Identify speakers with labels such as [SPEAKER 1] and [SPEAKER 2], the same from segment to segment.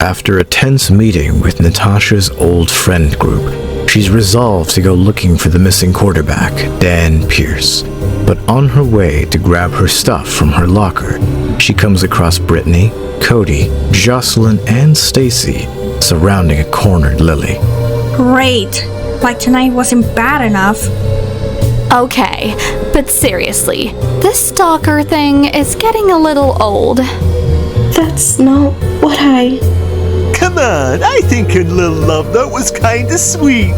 [SPEAKER 1] After a tense meeting with Natasha's old friend group, she's resolved to go looking for the missing quarterback, Dan Pierce. But on her way to grab her stuff from her locker, she comes across Brittany, Cody, Jocelyn, and Stacy surrounding a cornered Lily.
[SPEAKER 2] Great! Like tonight wasn't bad enough.
[SPEAKER 3] Okay, but seriously, this stalker thing is getting a little old.
[SPEAKER 4] That's not what
[SPEAKER 5] Come on, I think her little love note was kinda sweet.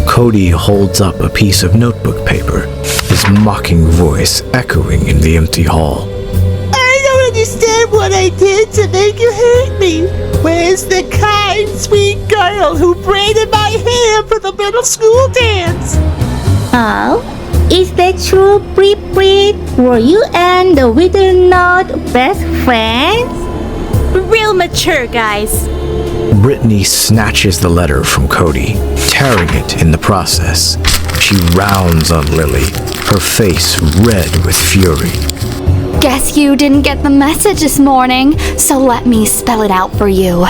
[SPEAKER 1] Cody holds up a piece of notebook paper, his mocking voice echoing in the empty hall.
[SPEAKER 5] I don't understand what I did to make you hate me. Where's the kind, sweet girl who braided my hair for the middle school dance?
[SPEAKER 6] Oh, is that true, Brit? Were you and the widow not best friends?
[SPEAKER 7] Real mature, guys.
[SPEAKER 1] Brittany snatches the letter from Cody, tearing it in the process. She rounds on Lily, her face red with fury.
[SPEAKER 3] Guess you didn't get the message this morning, so let me spell it out for you.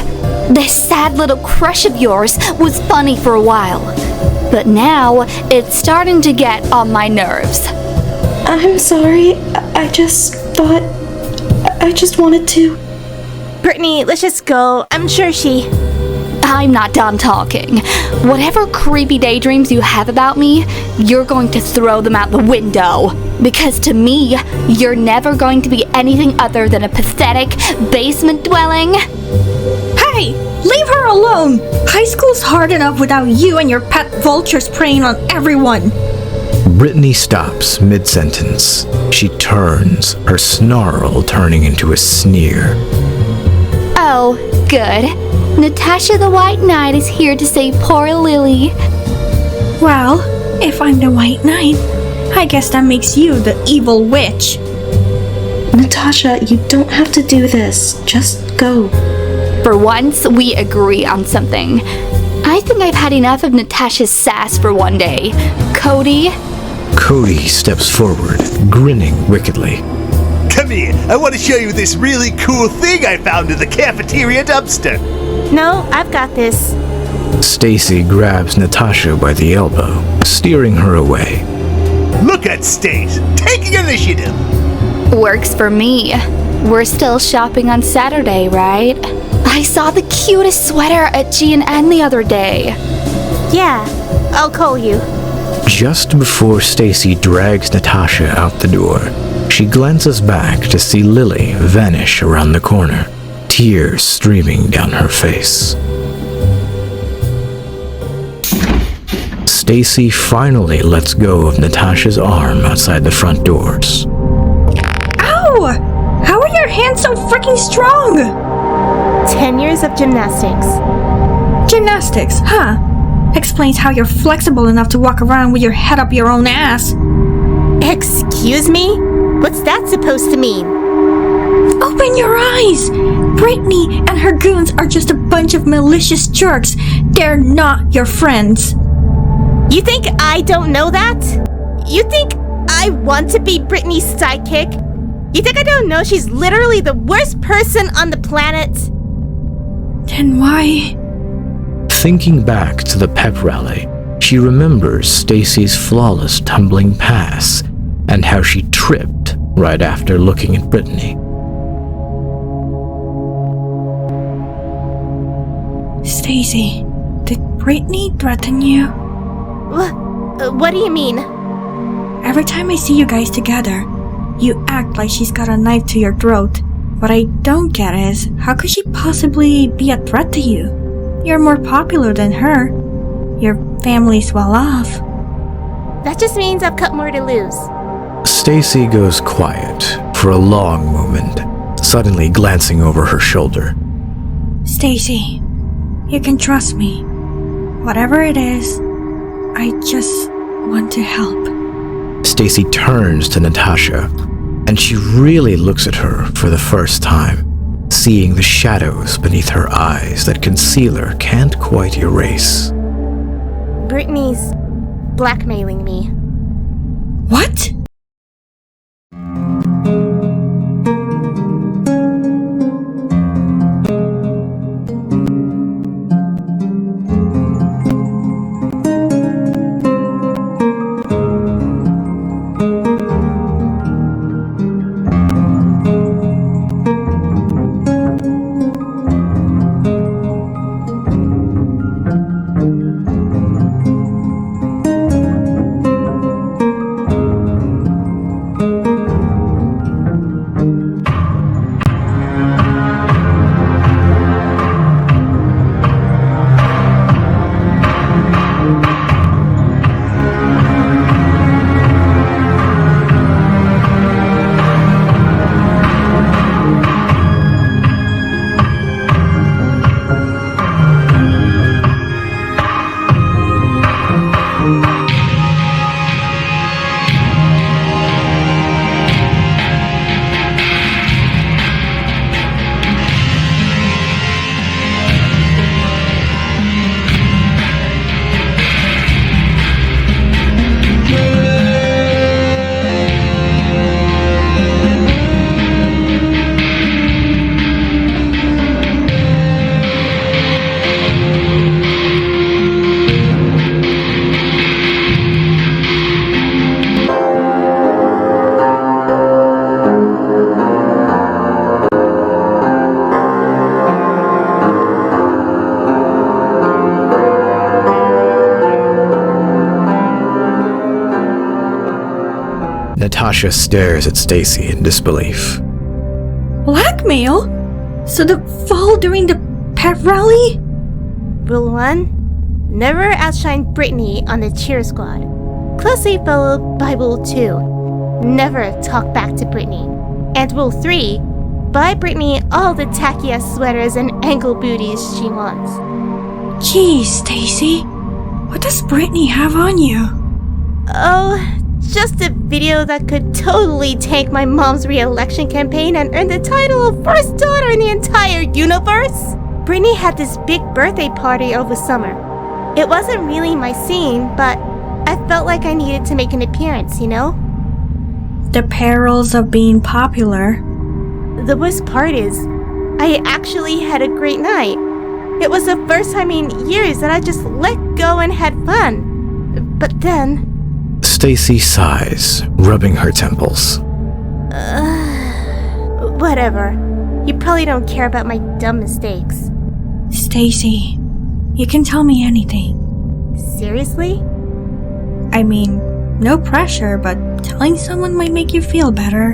[SPEAKER 3] This sad little crush of yours was funny for a while, but now it's starting to get on my nerves.
[SPEAKER 4] I'm sorry. I just wanted to.
[SPEAKER 7] Brittany, let's just go. I'm sure she...
[SPEAKER 3] I'm not done talking. Whatever creepy daydreams you have about me, you're going to throw them out the window. Because to me, you're never going to be anything other than a pathetic basement dwelling.
[SPEAKER 2] Hey! Leave her alone! High school's hard enough without you and your pet vultures preying on everyone.
[SPEAKER 1] Brittany stops mid-sentence. She turns, her snarl turning into a sneer.
[SPEAKER 3] Oh, good. Natasha the White Knight is here to save poor Lily.
[SPEAKER 2] Well, if I'm the White Knight, I guess that makes you the evil witch.
[SPEAKER 4] Natasha, you don't have to do this. Just go.
[SPEAKER 3] For once, we agree on something. I think I've had enough of Natasha's sass for one day. Cody?
[SPEAKER 1] Cody steps forward, grinning wickedly.
[SPEAKER 5] Come here, I want to show you this really cool thing I found in the cafeteria dumpster.
[SPEAKER 7] No, I've got this.
[SPEAKER 1] Stacy grabs Natasha by the elbow, steering her away.
[SPEAKER 5] Look at Stace, taking initiative.
[SPEAKER 3] Works for me. We're still shopping on Saturday, right? I saw the cutest sweater at G&N the other day.
[SPEAKER 7] Yeah, I'll call you.
[SPEAKER 1] Just before Stacy drags Natasha out the door, she glances back to see Lily vanish around the corner, tears streaming down her face. Stacy finally lets go of Natasha's arm outside the front doors.
[SPEAKER 2] Ow! How are your hands so freaking strong?
[SPEAKER 7] 10 years of gymnastics.
[SPEAKER 2] Gymnastics, huh? Explains how you're flexible enough to walk around with your head up your own ass.
[SPEAKER 7] Excuse me? What's that supposed to mean?
[SPEAKER 2] Open your eyes! Brittany and her goons are just a bunch of malicious jerks. They're not your friends.
[SPEAKER 7] You think I don't know that? You think I want to be Brittany's sidekick? You think I don't know she's literally the worst person on the planet?
[SPEAKER 2] Then why?
[SPEAKER 1] Thinking back to the pep rally, she remembers Stacy's flawless tumbling pass and how she tripped right after looking at Brittany.
[SPEAKER 2] Stacy, did Brittany threaten you?
[SPEAKER 7] What do you mean?
[SPEAKER 2] Every time I see you guys together, you act like she's got a knife to your throat. What I don't get is, how could she possibly be a threat to you? You're more popular than her. Your family's well off.
[SPEAKER 7] That just means I've got more to lose.
[SPEAKER 1] Stacy goes quiet for a long moment, suddenly glancing over her shoulder.
[SPEAKER 2] Stacy, you can trust me. Whatever it is, I just want to help.
[SPEAKER 1] Stacy turns to Natasha, and she really looks at her for the first time, seeing the shadows beneath her eyes that concealer can't quite erase.
[SPEAKER 7] Brittany's blackmailing me.
[SPEAKER 2] What?
[SPEAKER 1] Natasha stares at Stacy in disbelief.
[SPEAKER 2] Blackmail? So the fall during the pep rally?
[SPEAKER 7] Rule 1. Never outshine Brittany on the cheer squad. Closely followed by Rule 2. Never talk back to Brittany. And Rule 3. Buy Brittany all the tacky-ass sweaters and ankle booties she wants.
[SPEAKER 2] Geez, Stacy. What does Brittany have on you?
[SPEAKER 7] Oh, just a video that could totally tank my mom's re-election campaign and earn the title of first daughter in the entire universe. Brittany had this big birthday party over summer. It wasn't really my scene, but I felt like I needed to make an appearance, you know?
[SPEAKER 2] The perils of being popular.
[SPEAKER 7] The worst part is, I actually had a great night. It was the first time in years that I just let go and had fun. But then...
[SPEAKER 1] Stacy sighs, rubbing her temples.
[SPEAKER 7] Whatever. You probably don't care about my dumb mistakes.
[SPEAKER 2] Stacy, you can tell me anything.
[SPEAKER 7] Seriously?
[SPEAKER 2] I mean, no pressure, but telling someone might make you feel better.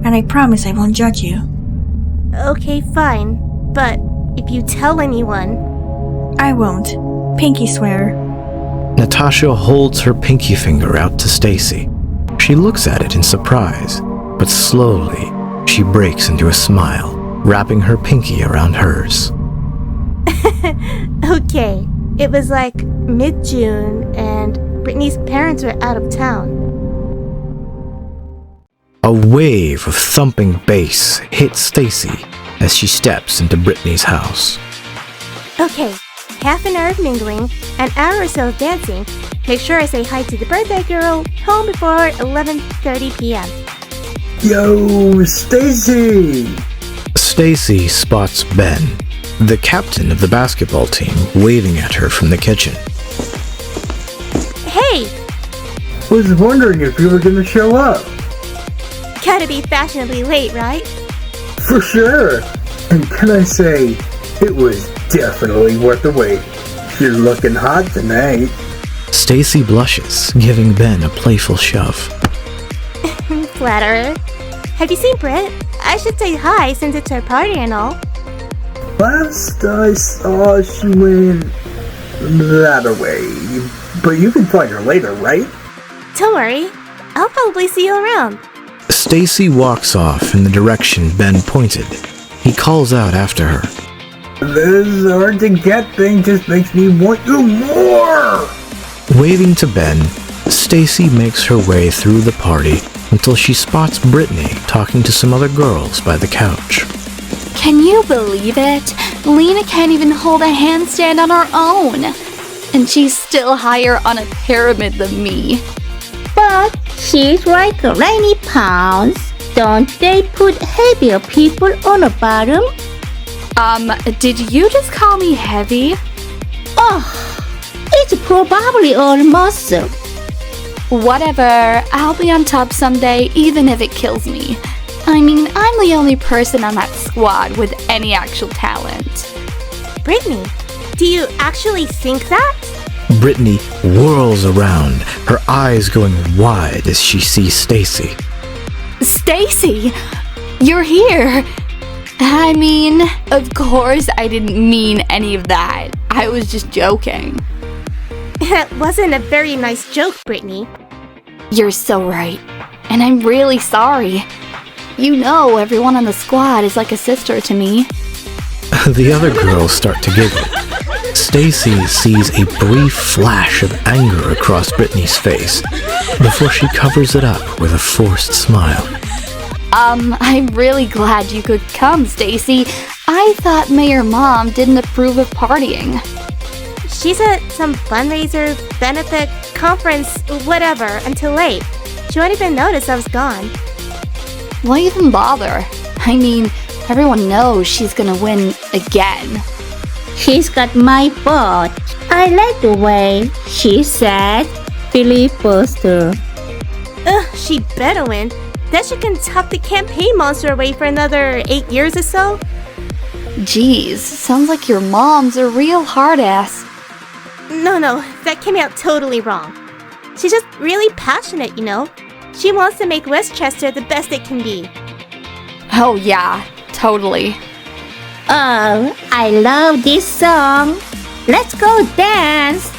[SPEAKER 2] And I promise I won't judge you.
[SPEAKER 7] Okay, fine. But if you tell anyone...
[SPEAKER 2] I won't. Pinky swear.
[SPEAKER 1] Natasha holds her pinky finger out to Stacy. She looks at it in surprise, but slowly she breaks into a smile, wrapping her pinky around hers.
[SPEAKER 7] Okay, it was like mid-June and Brittany's parents were out of town.
[SPEAKER 1] A wave of thumping bass hits Stacy as she steps into Brittany's house.
[SPEAKER 7] Okay, half an hour of mingling, an hour or so of dancing. Make sure I say hi to the birthday girl, home before 11:30 p.m.
[SPEAKER 8] Yo, Stacy!
[SPEAKER 1] Stacy spots Ben, the captain of the basketball team, waving at her from the kitchen.
[SPEAKER 7] Hey!
[SPEAKER 8] Was wondering if you were gonna show up.
[SPEAKER 7] Gotta be fashionably late, right?
[SPEAKER 8] For sure. And can I say, it was definitely worth the wait. You're looking hot tonight.
[SPEAKER 1] Stacy blushes, giving Ben a playful shove.
[SPEAKER 7] Flatterer. Have you seen Britt? I should say hi since it's her party and all.
[SPEAKER 8] Last I saw, she went that away. But you can find her later, right?
[SPEAKER 7] Don't worry. I'll probably see you around.
[SPEAKER 1] Stacy walks off in the direction Ben pointed. He calls out after her.
[SPEAKER 8] This hard to get thing just makes me want you more!
[SPEAKER 1] Waving to Ben, Stacy makes her way through the party until she spots Brittany talking to some other girls by the couch.
[SPEAKER 3] Can you believe it? Lena can't even hold a handstand on her own. And she's still higher on a pyramid than me.
[SPEAKER 6] But she's like 90 pounds. Don't they put heavier people on the bottom?
[SPEAKER 3] Did you just call me heavy?
[SPEAKER 6] Oh, it's probably all muscle.
[SPEAKER 3] Whatever, I'll be on top someday, even if it kills me. I mean, I'm the only person on that squad with any actual talent.
[SPEAKER 7] Brittany, do you actually think that?
[SPEAKER 1] Brittany whirls around, her eyes going wide as she sees Stacy.
[SPEAKER 3] Stacy, you're here. I mean, of course I didn't mean any of that. I was just joking.
[SPEAKER 7] That wasn't a very nice joke, Brittany.
[SPEAKER 3] You're so right. And I'm really sorry. You know, everyone on the squad is like a sister to me.
[SPEAKER 1] The other girls start to giggle. Stacy sees a brief flash of anger across Brittany's face before she covers it up with a forced smile.
[SPEAKER 3] I'm really glad you could come, Stacy. I thought Mayor Mom didn't approve of partying.
[SPEAKER 7] She's at some fundraiser, benefit, conference, whatever, until late. She won't even notice I was gone.
[SPEAKER 3] Why even bother? I mean, everyone knows she's gonna win again.
[SPEAKER 6] She's got my vote. I like the way she said filibuster.
[SPEAKER 7] Ugh, she better win. Then she can tuck the campaign monster away for another 8 years or so.
[SPEAKER 3] Geez, sounds like your mom's a real hard ass.
[SPEAKER 7] No, that came out totally wrong. She's just really passionate, you know? She wants to make Westchester the best it can be.
[SPEAKER 3] Oh yeah, totally.
[SPEAKER 6] Oh, I love this song. Let's go dance.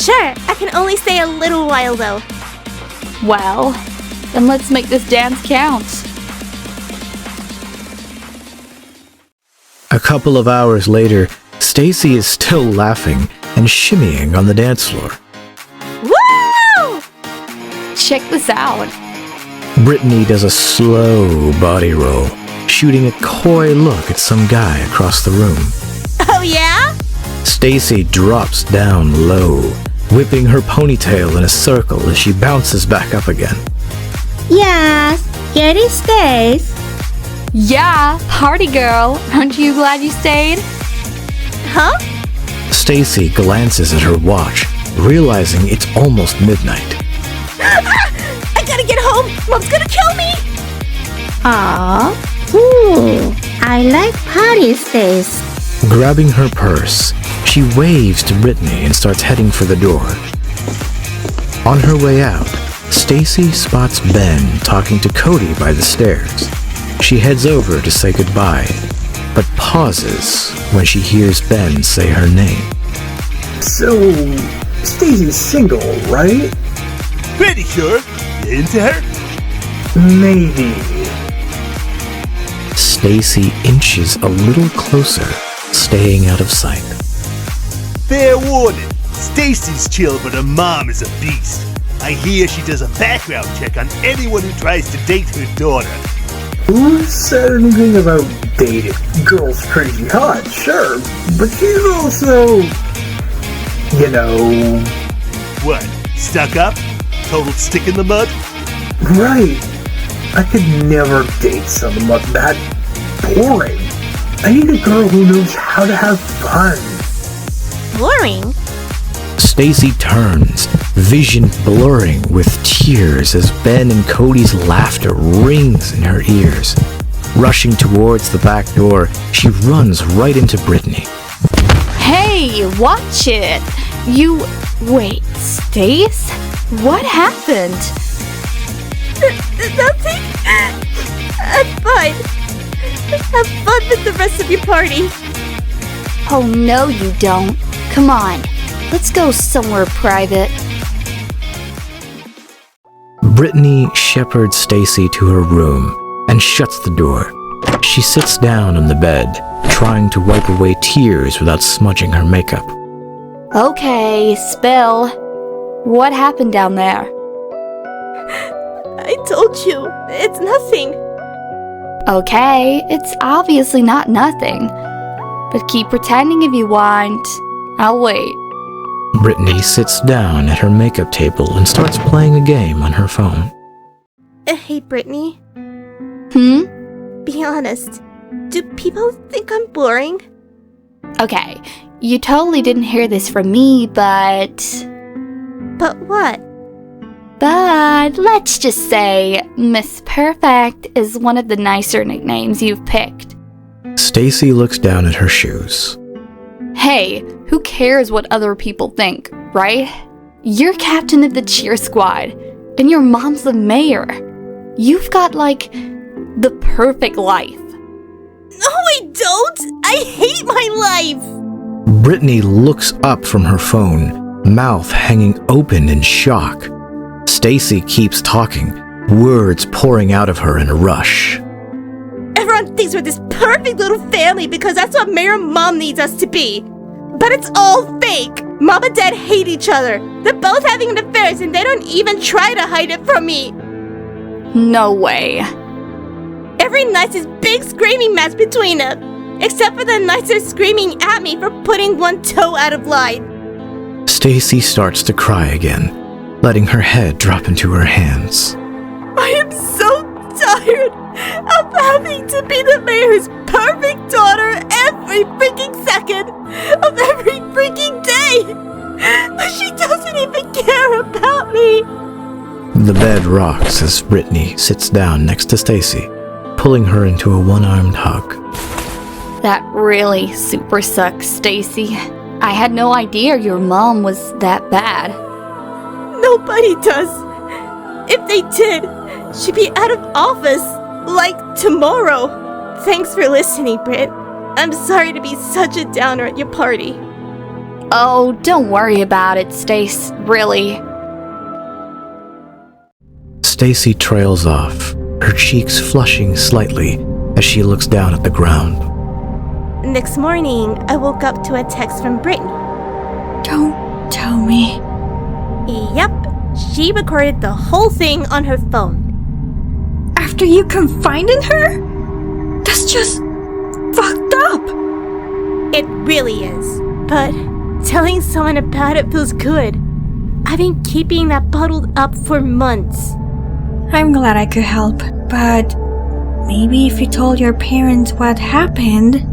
[SPEAKER 7] Sure, I can only stay a little while though.
[SPEAKER 3] Well, then let's make this dance count.
[SPEAKER 1] A couple of hours later, Stacy is still laughing and shimmying on the dance floor.
[SPEAKER 7] Woo!
[SPEAKER 3] Check this out.
[SPEAKER 1] Brittany does a slow body roll, shooting a coy look at some guy across the room.
[SPEAKER 7] Oh yeah?
[SPEAKER 1] Stacy drops down low, whipping her ponytail in a circle as she bounces back up again.
[SPEAKER 6] Yes, here it stays.
[SPEAKER 3] Yeah, party girl. Aren't you glad you stayed?
[SPEAKER 7] Huh?
[SPEAKER 1] Stacy glances at her watch, realizing it's almost midnight.
[SPEAKER 7] I gotta get home! Mom's gonna kill me!
[SPEAKER 6] Aw, ooh, I like party stays.
[SPEAKER 1] Grabbing her purse, she waves to Brittany and starts heading for the door. On her way out, Stacy spots Ben talking to Cody by the stairs. She heads over to say goodbye, but pauses when she hears Ben say her name.
[SPEAKER 8] So, Stacy's single, right?
[SPEAKER 5] Pretty sure. You into her?
[SPEAKER 8] Maybe.
[SPEAKER 1] Stacy inches a little closer, staying out of sight.
[SPEAKER 5] Fair warning. Stacy's chill, but her mom is a beast. I hear she does a background check on anyone who tries to date her daughter.
[SPEAKER 8] Who said anything about dating? Girl's crazy hot, sure, but she's also, you know...
[SPEAKER 5] What? Stuck up? Total stick in the mud?
[SPEAKER 8] Right. I could never date someone like that. Boring. I need a girl who knows how to have fun.
[SPEAKER 7] Boring?
[SPEAKER 1] Stacy turns, vision blurring with tears as Ben and Cody's laughter rings in her ears. Rushing towards the back door, she runs right into Brittany.
[SPEAKER 3] Hey, watch it. Wait, Stace? What happened?
[SPEAKER 7] Nothing? I'm fine. Have fun with the rest of your party.
[SPEAKER 3] Oh, no, you don't. Come on, let's go somewhere private.
[SPEAKER 1] Brittany shepherds Stacy to her room and shuts the door. She sits down on the bed, trying to wipe away tears without smudging her makeup.
[SPEAKER 3] Okay, spill. What happened down there?
[SPEAKER 7] I told you, it's nothing.
[SPEAKER 3] Okay, it's obviously not nothing. But keep pretending if you want. I'll wait.
[SPEAKER 1] Brittany sits down at her makeup table and starts playing a game on her phone.
[SPEAKER 7] Hey, Brittany, be honest. Do people think I'm boring?
[SPEAKER 3] Okay, you totally didn't hear this from me, but
[SPEAKER 7] what?
[SPEAKER 3] But let's just say Miss Perfect is one of the nicer nicknames you've picked.
[SPEAKER 1] Stacy looks down at her shoes.
[SPEAKER 3] Hey, who cares what other people think, right? You're captain of the cheer squad, and your mom's the mayor. You've got, like, the perfect life.
[SPEAKER 7] No, I don't! I hate my life!
[SPEAKER 1] Brittany looks up from her phone, mouth hanging open in shock. Stacy keeps talking, words pouring out of her in a rush.
[SPEAKER 7] Everyone thinks we're this perfect little family because that's what Mayor Mom needs us to be. But it's all fake. Mom and Dad hate each other. They're both having affairs and they don't even try to hide it from me.
[SPEAKER 3] No way.
[SPEAKER 7] Every night is big screaming match between them. Except for the nights they're screaming at me for putting one toe out of line.
[SPEAKER 1] Stacy starts to cry again, letting her head drop into her hands.
[SPEAKER 7] I am so tired of having to be the mayor's perfect daughter every freaking second of every freaking day. But she doesn't even care about me.
[SPEAKER 1] The bed rocks as Brittany sits down next to Stacy, pulling her into a one-armed hug.
[SPEAKER 3] That really super sucks, Stacy. I had no idea your mom was that bad.
[SPEAKER 7] Nobody does. If they did, she'd be out of office, like tomorrow. Thanks for listening, Britt. I'm sorry to be such a downer at your party.
[SPEAKER 3] Oh, don't worry about it, Stace, really.
[SPEAKER 1] Stacy trails off, her cheeks flushing slightly as she looks down at the ground.
[SPEAKER 7] Next morning, I woke up to a text from Brittany.
[SPEAKER 2] Don't tell me.
[SPEAKER 7] Yep, she recorded the whole thing on her phone.
[SPEAKER 2] After you confided her? That's just fucked up.
[SPEAKER 7] It really is. But telling someone about it feels good. I've been keeping that bottled up for months.
[SPEAKER 2] I'm glad I could help, but maybe if you told your parents what happened...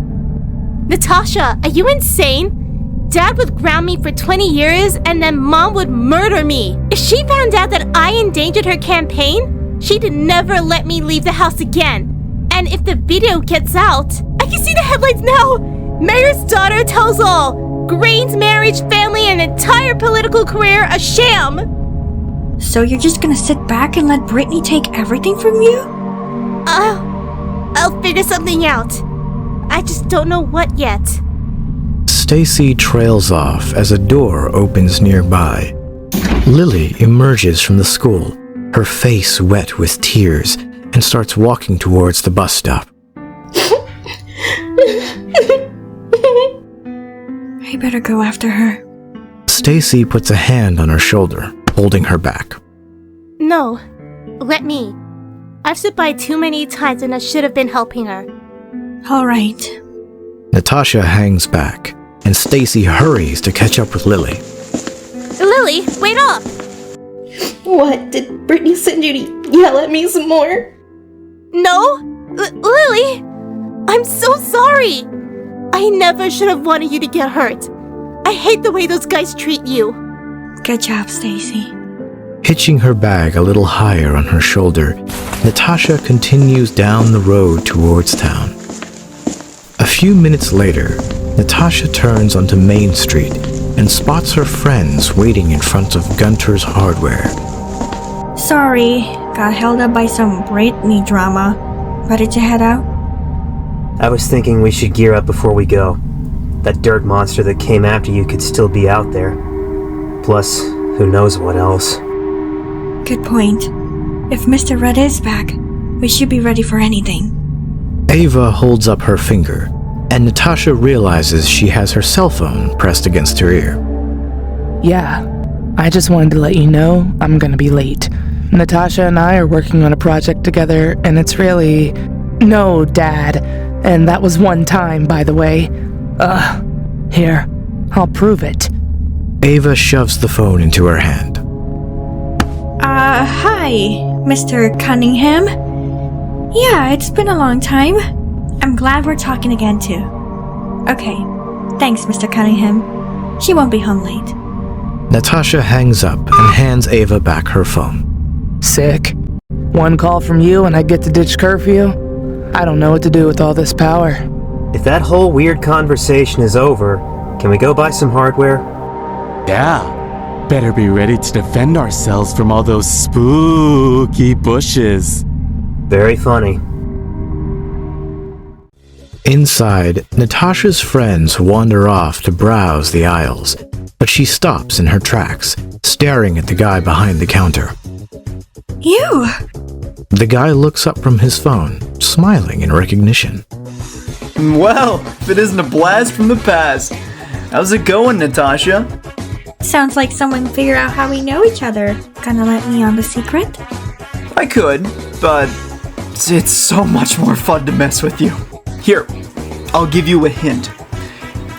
[SPEAKER 7] Natasha, are you insane? Dad would ground me for 20 years and then Mom would murder me. If she found out that I endangered her campaign, she'd never let me leave the house again. And if the video gets out, I can see the headlines now. Mayor's daughter tells all. Green's marriage, family, and entire political career a sham.
[SPEAKER 2] So you're just gonna sit back and let Brittany take everything from you?
[SPEAKER 7] I'll figure something out. I just don't know what yet.
[SPEAKER 1] Stacy trails off as a door opens nearby. Lily emerges from the school, her face wet with tears, and starts walking towards the bus stop.
[SPEAKER 2] I better go after her.
[SPEAKER 1] Stacy puts a hand on her shoulder, holding her back.
[SPEAKER 7] No, let me. I've stood by too many times and I should have been helping her.
[SPEAKER 2] All right.
[SPEAKER 1] Natasha hangs back, and Stacy hurries to catch up with Lily.
[SPEAKER 7] Lily, wait up!
[SPEAKER 4] What? Did Brittany send you to yell at me some more?
[SPEAKER 7] No, Lily! I'm so sorry! I never should have wanted you to get hurt. I hate the way those guys treat you.
[SPEAKER 2] Good job, Stacy.
[SPEAKER 1] Hitching her bag a little higher on her shoulder, Natasha continues down the road towards town. A few minutes later, Natasha turns onto Main Street and spots her friends waiting in front of Gunter's Hardware.
[SPEAKER 2] Sorry, got held up by some Brittany drama. Ready to head out?
[SPEAKER 9] I was thinking we should gear up before we go. That dirt monster that came after you could still be out there. Plus, who knows what else.
[SPEAKER 2] Good point. If Mr. Red is back, we should be ready for anything.
[SPEAKER 1] Ava holds up her finger, and Natasha realizes she has her cell phone pressed against her ear.
[SPEAKER 10] Yeah, I just wanted to let you know I'm gonna be late. Natasha and I are working on a project together, and it's really... No, Dad. And that was one time, by the way. Here, I'll prove it.
[SPEAKER 1] Ava shoves the phone into her hand.
[SPEAKER 2] Hi, Mr. Cunningham. Yeah, it's been a long time. I'm glad we're talking again, too. Okay, thanks, Mr. Cunningham. She won't be home late.
[SPEAKER 1] Natasha hangs up and hands Ava back her phone.
[SPEAKER 10] Sick. One call from you and I get to ditch curfew? I don't know what to do with all this power.
[SPEAKER 9] If that whole weird conversation is over, can we go buy some hardware?
[SPEAKER 11] Yeah. Better be ready to defend ourselves from all those spooky bushes.
[SPEAKER 9] Very funny.
[SPEAKER 1] Inside, Natasha's friends wander off to browse the aisles, but she stops in her tracks, staring at the guy behind the counter.
[SPEAKER 2] You!
[SPEAKER 1] The guy looks up from his phone, smiling in recognition.
[SPEAKER 12] Well, if it isn't a blast from the past. How's it going, Natasha?
[SPEAKER 2] Sounds like someone figured out how we know each other. Gonna let me on the secret?
[SPEAKER 12] I could, but it's so much more fun to mess with you. Here, I'll give you a hint.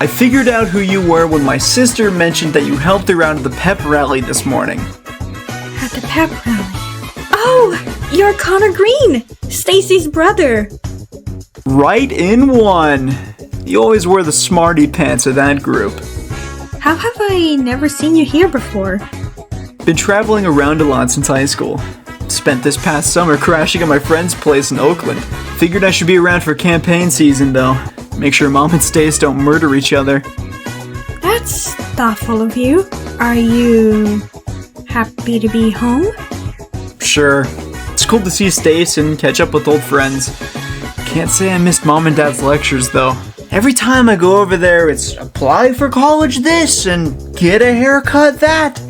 [SPEAKER 12] I figured out who you were when my sister mentioned that you helped around the pep rally this morning.
[SPEAKER 2] At the pep rally? Oh, you're Connor Green, Stacy's brother.
[SPEAKER 12] Right in one. You always wear the smarty pants of that group.
[SPEAKER 2] How have I never seen you here before?
[SPEAKER 12] Been traveling around a lot since high school. Spent this past summer crashing at my friend's place in Oakland. Figured I should be around for campaign season though. Make sure Mom and Stace don't murder each other.
[SPEAKER 2] That's thoughtful of you. Are you happy to be home?
[SPEAKER 12] Sure. It's cool to see Stacy and catch up with old friends. Can't say I missed Mom and Dad's lectures, though. Every time I go over there, it's apply for college this and get a haircut that.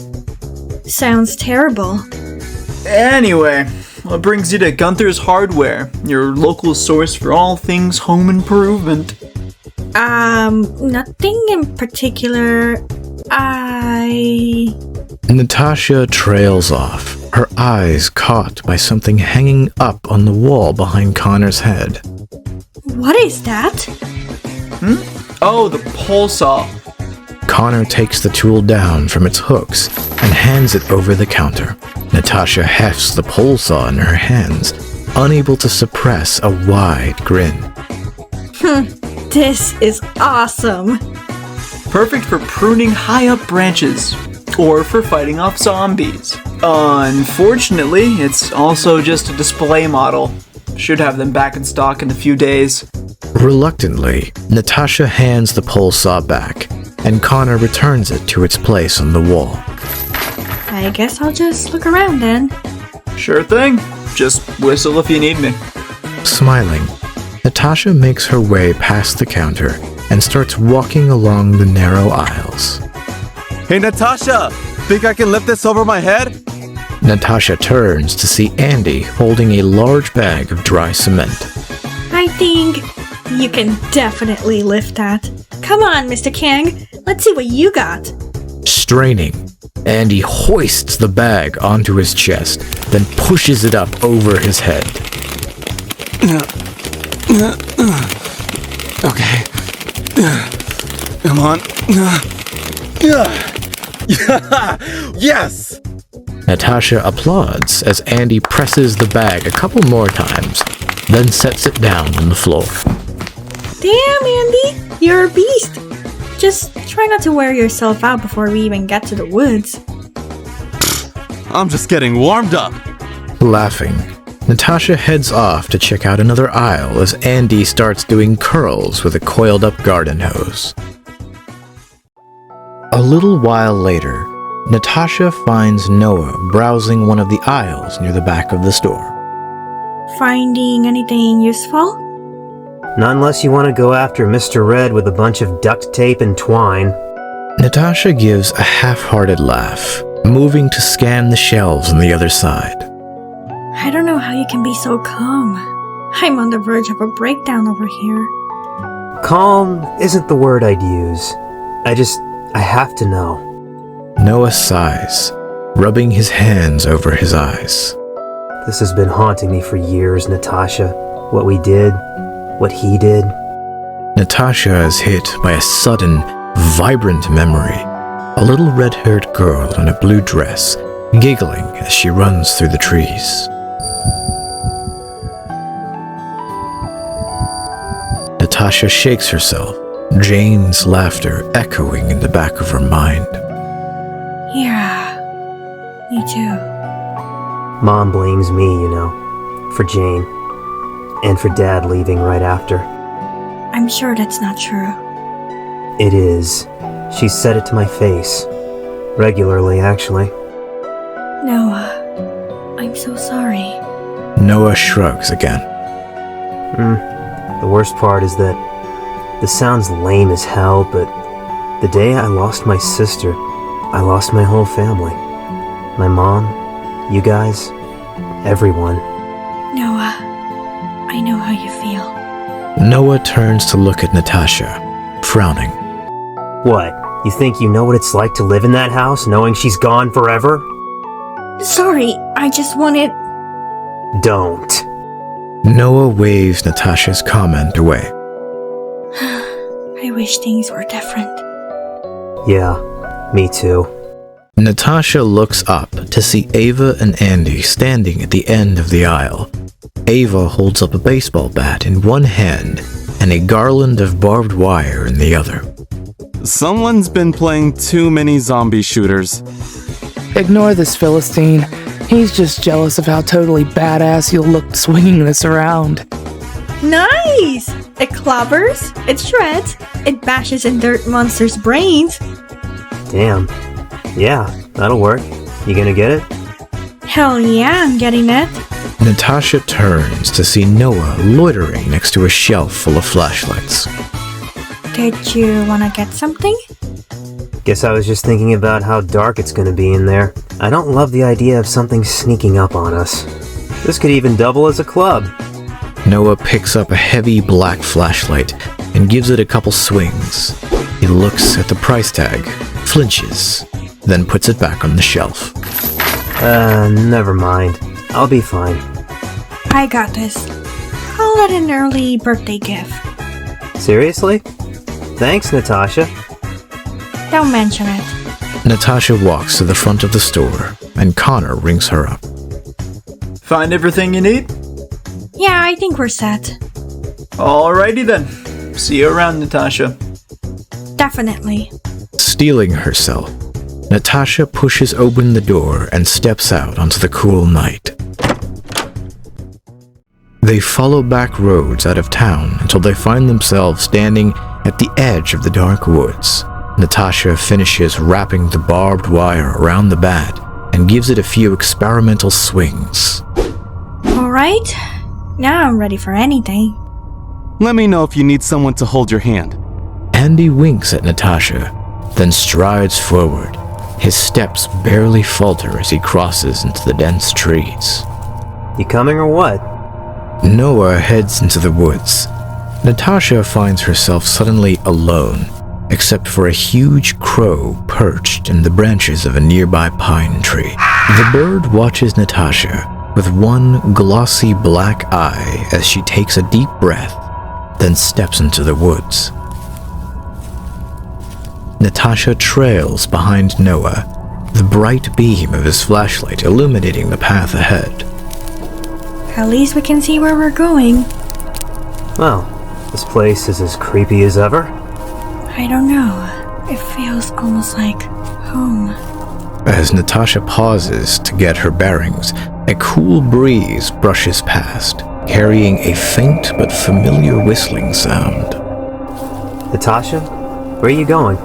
[SPEAKER 2] Sounds terrible.
[SPEAKER 12] Anyway, what brings you to Gunther's Hardware, your local source for all things home improvement?
[SPEAKER 2] Nothing in particular.
[SPEAKER 1] Natasha trails off, her eyes caught by something hanging up on the wall behind Connor's head.
[SPEAKER 2] What is that?
[SPEAKER 12] Oh, the pole saw.
[SPEAKER 1] Connor takes the tool down from its hooks and hands it over the counter. Natasha hefts the pole saw in her hands, unable to suppress a wide grin.
[SPEAKER 2] This is awesome.
[SPEAKER 12] Perfect for pruning high up branches, or for fighting off zombies. Unfortunately, it's also just a display model. Should have them back in stock in a few days.
[SPEAKER 1] Reluctantly, Natasha hands the pole saw back, and Connor returns it to its place on the wall.
[SPEAKER 2] I guess I'll just look around then.
[SPEAKER 12] Sure thing. Just whistle if you need me.
[SPEAKER 1] Smiling, Natasha makes her way past the counter and starts walking along the narrow aisles.
[SPEAKER 11] Hey, Natasha! Think I can lift this over my head?
[SPEAKER 1] Natasha turns to see Andy holding a large bag of dry cement.
[SPEAKER 2] I think you can definitely lift that. Come on, Mr. Kang. Let's see what you got.
[SPEAKER 1] Straining, Andy hoists the bag onto his chest, then pushes it up over his head.
[SPEAKER 11] Okay. Come on. Yes!
[SPEAKER 1] Natasha applauds as Andy presses the bag a couple more times, then sets it down on the floor.
[SPEAKER 2] Damn, Andy, you're a beast. Just try not to wear yourself out before we even get to the woods.
[SPEAKER 11] I'm just getting warmed up.
[SPEAKER 1] Laughing, Natasha heads off to check out another aisle as Andy starts doing curls with a coiled-up garden hose. A little while later, Natasha finds Noah browsing one of the aisles near the back of the store.
[SPEAKER 2] Finding anything useful?
[SPEAKER 9] Not unless you want to go after Mr. Red with a bunch of duct tape and twine.
[SPEAKER 1] Natasha gives a half-hearted laugh, moving to scan the shelves on the other side.
[SPEAKER 2] I don't know how you can be so calm. I'm on the verge of a breakdown over here.
[SPEAKER 9] Calm isn't the word I'd use. I have to know.
[SPEAKER 1] Noah sighs, rubbing his hands over his eyes.
[SPEAKER 9] This has been haunting me for years, Natasha. What we did, what he did.
[SPEAKER 1] Natasha is hit by a sudden, vibrant memory. A little red-haired girl in a blue dress, giggling as she runs through the trees. Natasha shakes herself, Jane's laughter echoing in the back of her mind.
[SPEAKER 2] Yeah, me too.
[SPEAKER 9] Mom blames me, for Jane. And for Dad leaving right after.
[SPEAKER 2] I'm sure that's not true.
[SPEAKER 9] It is. She said it to my face. Regularly, actually.
[SPEAKER 2] Noah, I'm so sorry.
[SPEAKER 1] Noah shrugs again.
[SPEAKER 9] The worst part is that this sounds lame as hell, but the day I lost my sister, I lost my whole family. My mom, you guys, everyone.
[SPEAKER 2] Noah, I know how you feel.
[SPEAKER 1] Noah turns to look at Natasha, frowning.
[SPEAKER 9] What? You think you know what it's like to live in that house, knowing she's gone forever?
[SPEAKER 2] Sorry, I just wanted...
[SPEAKER 9] Don't.
[SPEAKER 1] Noah waves Natasha's comment away.
[SPEAKER 2] I wish things were different.
[SPEAKER 9] Yeah, me too.
[SPEAKER 1] Natasha looks up to see Ava and Andy standing at the end of the aisle. Ava holds up a baseball bat in one hand and a garland of barbed wire in the other.
[SPEAKER 11] Someone's been playing too many zombie shooters.
[SPEAKER 10] Ignore this Philistine. He's just jealous of how totally badass you'll look swinging this around.
[SPEAKER 2] Nice! It clobbers, it shreds, it bashes in dirt monsters' brains.
[SPEAKER 9] Damn. Yeah, that'll work. You gonna get it?
[SPEAKER 2] Hell yeah, I'm getting it.
[SPEAKER 1] Natasha turns to see Noah loitering next to a shelf full of flashlights.
[SPEAKER 2] Did you want to get something?
[SPEAKER 9] Guess I was just thinking about how dark it's gonna be in there. I don't love the idea of something sneaking up on us. This could even double as a club.
[SPEAKER 1] Noah picks up a heavy black flashlight and gives it a couple swings. He looks at the price tag, flinches, then puts it back on the shelf.
[SPEAKER 9] Never mind. I'll be fine.
[SPEAKER 2] I got this. Call it an early birthday gift.
[SPEAKER 9] Seriously? Thanks, Natasha.
[SPEAKER 2] Don't mention it.
[SPEAKER 1] Natasha walks to the front of the store, and Connor rings her up.
[SPEAKER 12] Find everything you need?
[SPEAKER 2] Yeah, I think we're set.
[SPEAKER 12] Alrighty then. See you around, Natasha.
[SPEAKER 2] Definitely.
[SPEAKER 1] Steeling herself, Natasha pushes open the door and steps out onto the cool night. They follow back roads out of town until they find themselves standing at the edge of the dark woods. Natasha finishes wrapping the barbed wire around the bat and gives it a few experimental swings.
[SPEAKER 2] Alright, now I'm ready for anything.
[SPEAKER 11] Let me know if you need someone to hold your hand.
[SPEAKER 1] Andy winks at Natasha, then strides forward. His steps barely falter as he crosses into the dense trees.
[SPEAKER 9] You coming or what?
[SPEAKER 1] Noah heads into the woods. Natasha finds herself suddenly alone, except for a huge crow perched in the branches of a nearby pine tree. The bird watches Natasha with one glossy black eye as she takes a deep breath, then steps into the woods. Natasha trails behind Noah, the bright beam of his flashlight illuminating the path ahead.
[SPEAKER 2] At least we can see where we're going.
[SPEAKER 9] Well, this place is as creepy as ever.
[SPEAKER 2] I don't know. It feels almost like home.
[SPEAKER 1] As Natasha pauses to get her bearings, a cool breeze brushes past, carrying a faint but familiar whistling sound.
[SPEAKER 9] Natasha, where are you going?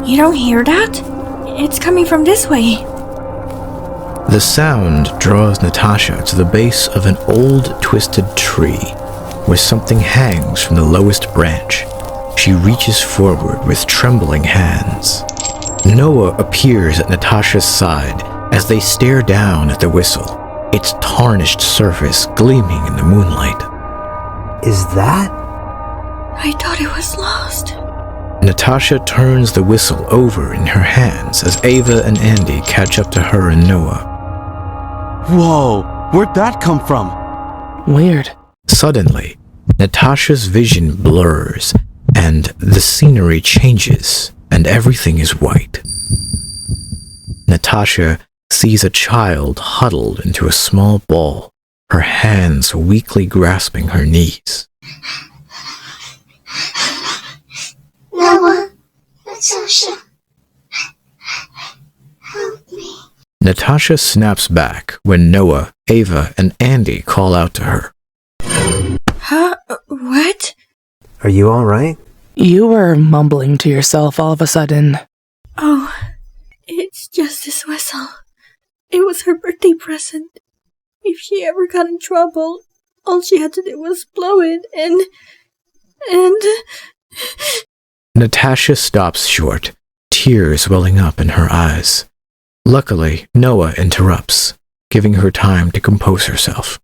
[SPEAKER 2] You don't hear that? It's coming from this way.
[SPEAKER 1] The sound draws Natasha to the base of an old, twisted tree, where something hangs from the lowest branch. She reaches forward with trembling hands. Noah appears at Natasha's side as they stare down at the whistle, its tarnished surface gleaming in the moonlight.
[SPEAKER 9] Is that?
[SPEAKER 2] I thought it was lost.
[SPEAKER 1] Natasha turns the whistle over in her hands as Ava and Andy catch up to her and Noah.
[SPEAKER 11] Whoa, where'd that come from?
[SPEAKER 10] Weird.
[SPEAKER 1] Suddenly, Natasha's vision blurs, and the scenery changes, and everything is white. Natasha sees a child huddled into a small ball, her hands weakly grasping her knees.
[SPEAKER 13] Noah, Natasha, help me.
[SPEAKER 1] Natasha snaps back when Noah, Ava, and Andy call out to her.
[SPEAKER 2] Huh? What?
[SPEAKER 9] Are you alright?
[SPEAKER 10] You were mumbling to yourself all of a sudden.
[SPEAKER 2] Oh, it's just this whistle. It was her birthday present. If she ever got in trouble, all she had to do was blow it and...
[SPEAKER 1] Natasha stops short, tears welling up in her eyes. Luckily, Noah interrupts, giving her time to compose herself.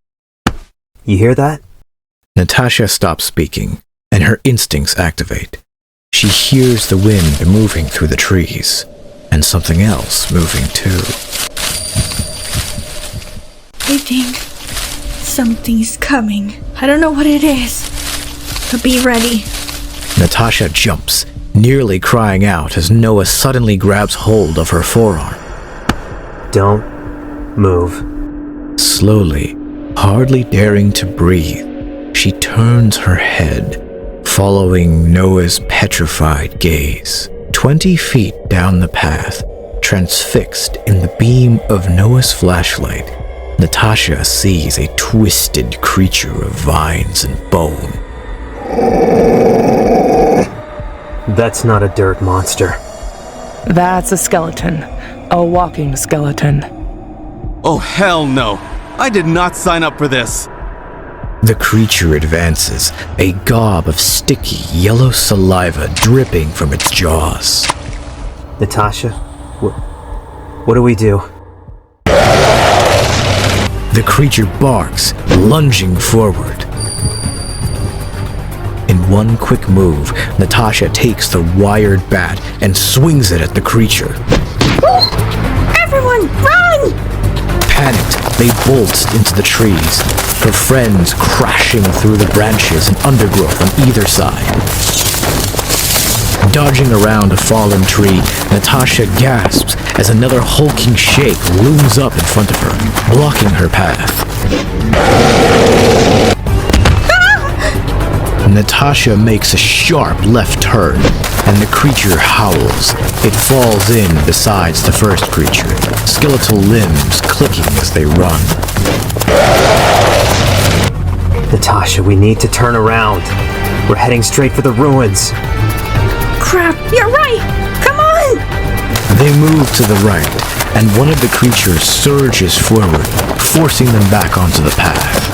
[SPEAKER 9] You hear that?
[SPEAKER 1] Natasha stops speaking, and her instincts activate. She hears the wind moving through the trees, and something else moving too.
[SPEAKER 2] I think something's coming. I don't know what it is, but be ready.
[SPEAKER 1] Natasha jumps, nearly crying out as Noah suddenly grabs hold of her forearm.
[SPEAKER 9] Don't move.
[SPEAKER 1] Slowly, hardly daring to breathe, she turns her head, following Noah's petrified gaze. 20 feet down the path, transfixed in the beam of Noah's flashlight, Natasha sees a twisted creature of vines and bone.
[SPEAKER 9] That's not a dirt monster.
[SPEAKER 10] That's a skeleton. A walking skeleton.
[SPEAKER 11] Oh, hell no. I did not sign up for this.
[SPEAKER 1] The creature advances, a gob of sticky, yellow saliva dripping from its jaws.
[SPEAKER 9] Natasha, what do we do?
[SPEAKER 1] The creature barks, lunging forward. In one quick move, Natasha takes the wired bat and swings it at the creature.
[SPEAKER 2] Everyone, run!
[SPEAKER 1] Panicked, they bolt into the trees, her friends crashing through the branches and undergrowth on either side. Dodging around a fallen tree, Natasha gasps as another hulking shape looms up in front of her, blocking her path. Natasha makes a sharp left turn, and the creature howls. It falls in beside the first creature, skeletal limbs clicking as they run.
[SPEAKER 9] Natasha, we need to turn around. We're heading straight for the ruins.
[SPEAKER 2] Crap, you're right! Come on!
[SPEAKER 1] They move to the right, and one of the creatures surges forward, forcing them back onto the path.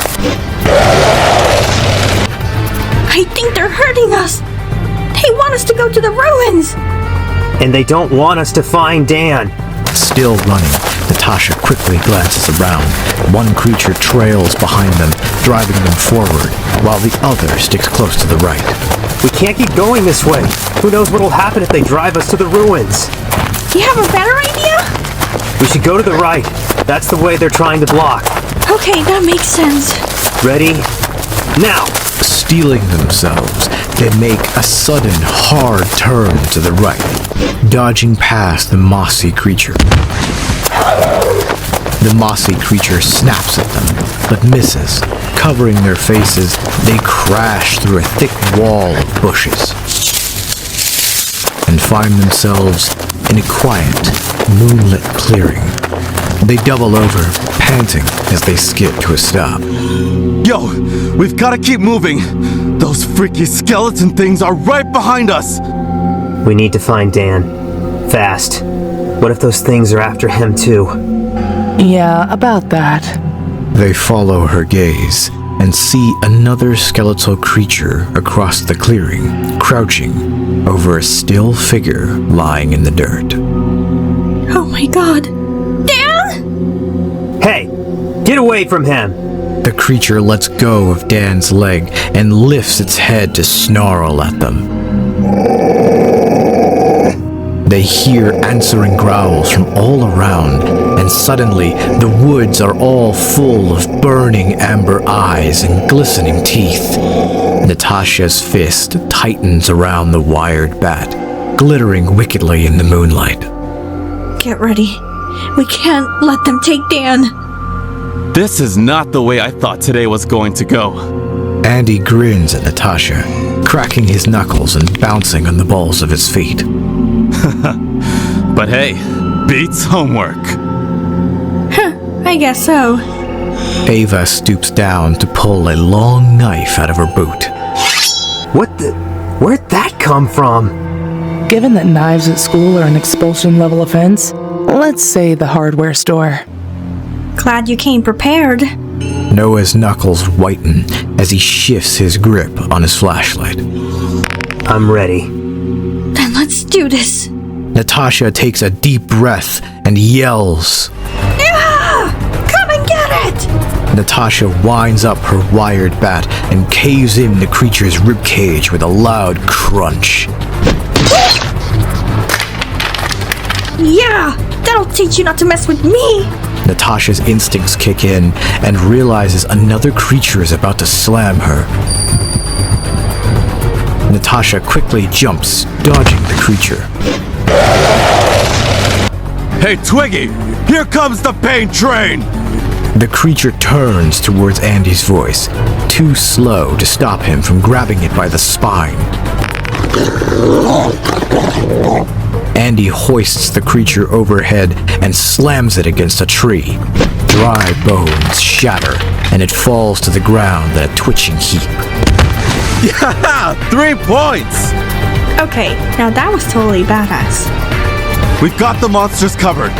[SPEAKER 2] I think they're hurting us! They want us to go to the ruins!
[SPEAKER 9] And they don't want us to find Dan!
[SPEAKER 1] Still running, Natasha quickly glances around. One creature trails behind them, driving them forward, while the other sticks close to the right.
[SPEAKER 9] We can't keep going this way! Who knows what'll happen if they drive us to the ruins?
[SPEAKER 2] You have a better idea?
[SPEAKER 9] We should go to the right. That's the way they're trying to block.
[SPEAKER 2] Okay, that makes sense.
[SPEAKER 9] Ready? Now!
[SPEAKER 1] Steeling themselves, they make a sudden, hard turn to the right, dodging past the mossy creature. The mossy creature snaps at them, but misses. Covering their faces, they crash through a thick wall of bushes and find themselves in a quiet, moonlit clearing. They double over, panting as they skid to a stop.
[SPEAKER 11] Yo, we've got to keep moving. Those freaky skeleton things are right behind us.
[SPEAKER 9] We need to find Dan. Fast. What if those things are after him too?
[SPEAKER 10] Yeah, about that.
[SPEAKER 1] They follow her gaze and see another skeletal creature across the clearing, crouching over a still figure lying in the dirt.
[SPEAKER 2] Oh my god. Dan?
[SPEAKER 9] Hey! Get away from him!
[SPEAKER 1] The creature lets go of Dan's leg and lifts its head to snarl at them. They hear answering growls from all around, and suddenly the woods are all full of burning amber eyes and glistening teeth. Natasha's fist tightens around the wired bat, glittering wickedly in the moonlight.
[SPEAKER 2] Get ready. We can't let them take Dan.
[SPEAKER 11] This is not the way I thought today was going to go.
[SPEAKER 1] Andy grins at Natasha, cracking his knuckles and bouncing on the balls of his feet.
[SPEAKER 11] But hey, beats homework.
[SPEAKER 2] I guess so.
[SPEAKER 1] Ava stoops down to pull a long knife out of her boot.
[SPEAKER 9] What the? Where'd that come from?
[SPEAKER 10] Given that knives at school are an expulsion-level offense, let's say the hardware store.
[SPEAKER 2] Glad you came prepared.
[SPEAKER 1] Noah's knuckles whiten as he shifts his grip on his flashlight.
[SPEAKER 9] I'm ready.
[SPEAKER 2] Then let's do this.
[SPEAKER 1] Natasha takes a deep breath and yells.
[SPEAKER 2] Yeah! Come and get it!
[SPEAKER 1] Natasha winds up her wired bat and caves in the creature's ribcage with a loud crunch.
[SPEAKER 2] Yeah! That'll teach you not to mess with me!
[SPEAKER 1] Natasha's instincts kick in and realizes another creature is about to slam her. Natasha quickly jumps, dodging the creature.
[SPEAKER 11] Hey, Twiggy! Here comes the pain train!
[SPEAKER 1] The creature turns towards Andy's voice, too slow to stop him from grabbing it by the spine. Andy hoists the creature overhead and slams it against a tree. Dry bones shatter, and it falls to the ground in a twitching heap.
[SPEAKER 11] Yeah! 3 points!
[SPEAKER 2] Okay, now that was totally badass.
[SPEAKER 11] We've got the monsters covered.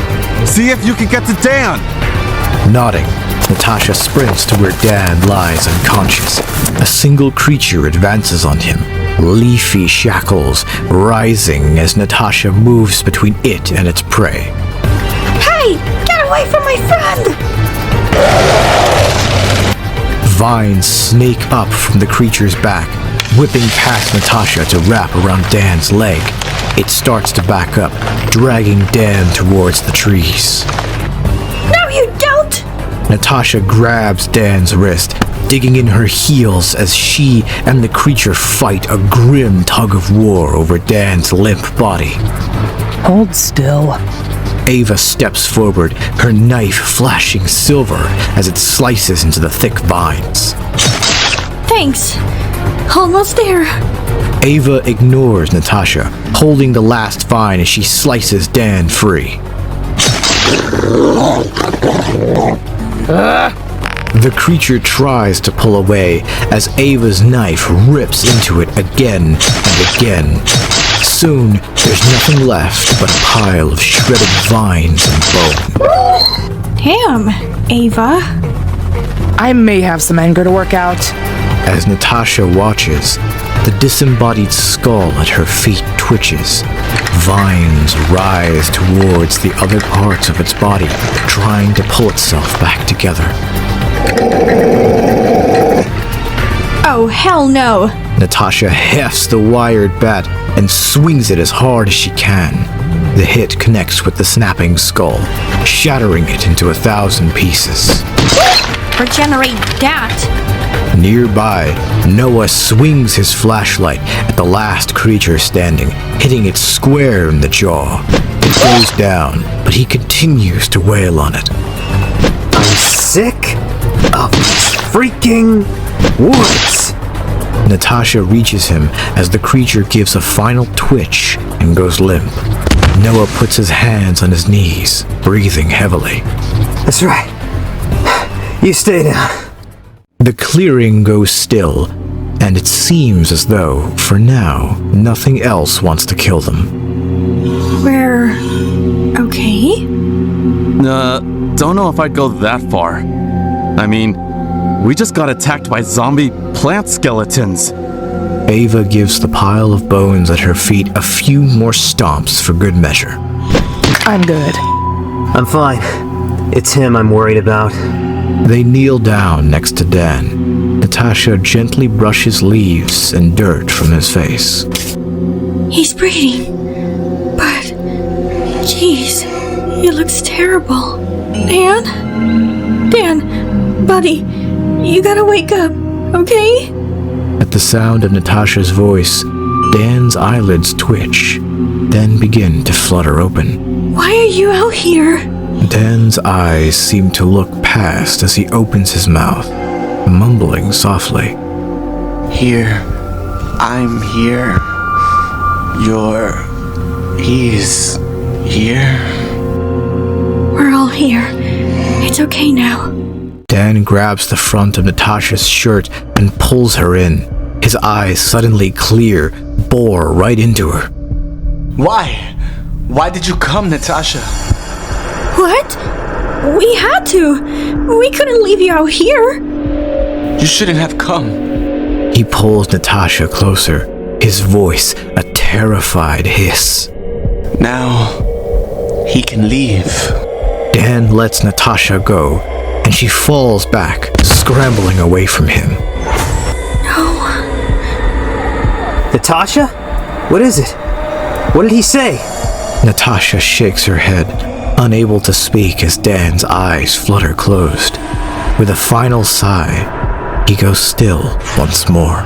[SPEAKER 11] See if you can get to Dan!
[SPEAKER 1] Nodding, Natasha sprints to where Dan lies unconscious. A single creature advances on him, leafy shackles rising as Natasha moves between it and its prey.
[SPEAKER 2] Hey! Get away from my friend!
[SPEAKER 1] Vines snake up from the creature's back, whipping past Natasha to wrap around Dan's leg. It starts to back up, dragging Dan towards the trees.
[SPEAKER 2] No, you don't!
[SPEAKER 1] Natasha grabs Dan's wrist, digging in her heels as she and the creature fight a grim tug of war over Dan's limp body.
[SPEAKER 10] Hold still.
[SPEAKER 1] Ava steps forward, her knife flashing silver as it slices into the thick vines.
[SPEAKER 2] Thanks. Almost there.
[SPEAKER 1] Ava ignores Natasha, holding the last vine as she slices Dan free. The creature tries to pull away as Ava's knife rips into it again and again. Soon, there's nothing left but a pile of shredded vines and bone.
[SPEAKER 2] Damn, Ava.
[SPEAKER 10] I may have some anger to work out.
[SPEAKER 1] As Natasha watches, the disembodied skull at her feet twitches. Vines rise towards the other parts of its body, trying to pull itself back together.
[SPEAKER 2] Oh, hell no.
[SPEAKER 1] Natasha hefts the wired bat and swings it as hard as she can. The hit connects with the snapping skull, shattering it into 1,000 pieces.
[SPEAKER 2] Regenerate that.
[SPEAKER 1] Nearby, Noah swings his flashlight at the last creature standing, hitting it square in the jaw. It goes down, but he continues to wail on it.
[SPEAKER 9] I'm sick of these freaking woods.
[SPEAKER 1] Natasha reaches him as the creature gives a final twitch and goes limp. Noah puts his hands on his knees, breathing heavily.
[SPEAKER 9] That's right. You stay down.
[SPEAKER 1] The clearing goes still, and it seems as though, for now, nothing else wants to kill them.
[SPEAKER 2] We're okay?
[SPEAKER 11] Don't know if I'd go that far. I mean, we just got attacked by zombie plant skeletons.
[SPEAKER 1] Ava gives the pile of bones at her feet a few more stomps for good measure.
[SPEAKER 10] I'm good.
[SPEAKER 9] I'm fine. It's him I'm worried about.
[SPEAKER 1] They kneel down next to Dan. Natasha gently brushes leaves and dirt from his face.
[SPEAKER 2] He's breathing. But, jeez, he looks terrible. Dan, buddy, you gotta wake up, okay?
[SPEAKER 1] At the sound of Natasha's voice, Dan's eyelids twitch, then begin to flutter open.
[SPEAKER 2] Why are you out here?
[SPEAKER 1] Dan's eyes seem to look past as he opens his mouth, mumbling softly.
[SPEAKER 14] Here. I'm here. He's here.
[SPEAKER 2] We're all here. It's okay now.
[SPEAKER 1] Dan grabs the front of Natasha's shirt and pulls her in. His eyes suddenly clear, bore right into her.
[SPEAKER 14] Why? Why did you come, Natasha?
[SPEAKER 2] What? We had to. We couldn't leave you out here.
[SPEAKER 14] You shouldn't have come.
[SPEAKER 1] He pulls Natasha closer, his voice a terrified hiss.
[SPEAKER 14] Now, he can leave.
[SPEAKER 1] Dan lets Natasha go, and she falls back, scrambling away from him.
[SPEAKER 2] No.
[SPEAKER 9] Natasha? What is it? What did he say?
[SPEAKER 1] Natasha shakes her head, unable to speak as Dan's eyes flutter closed. With a final sigh, he goes still once more.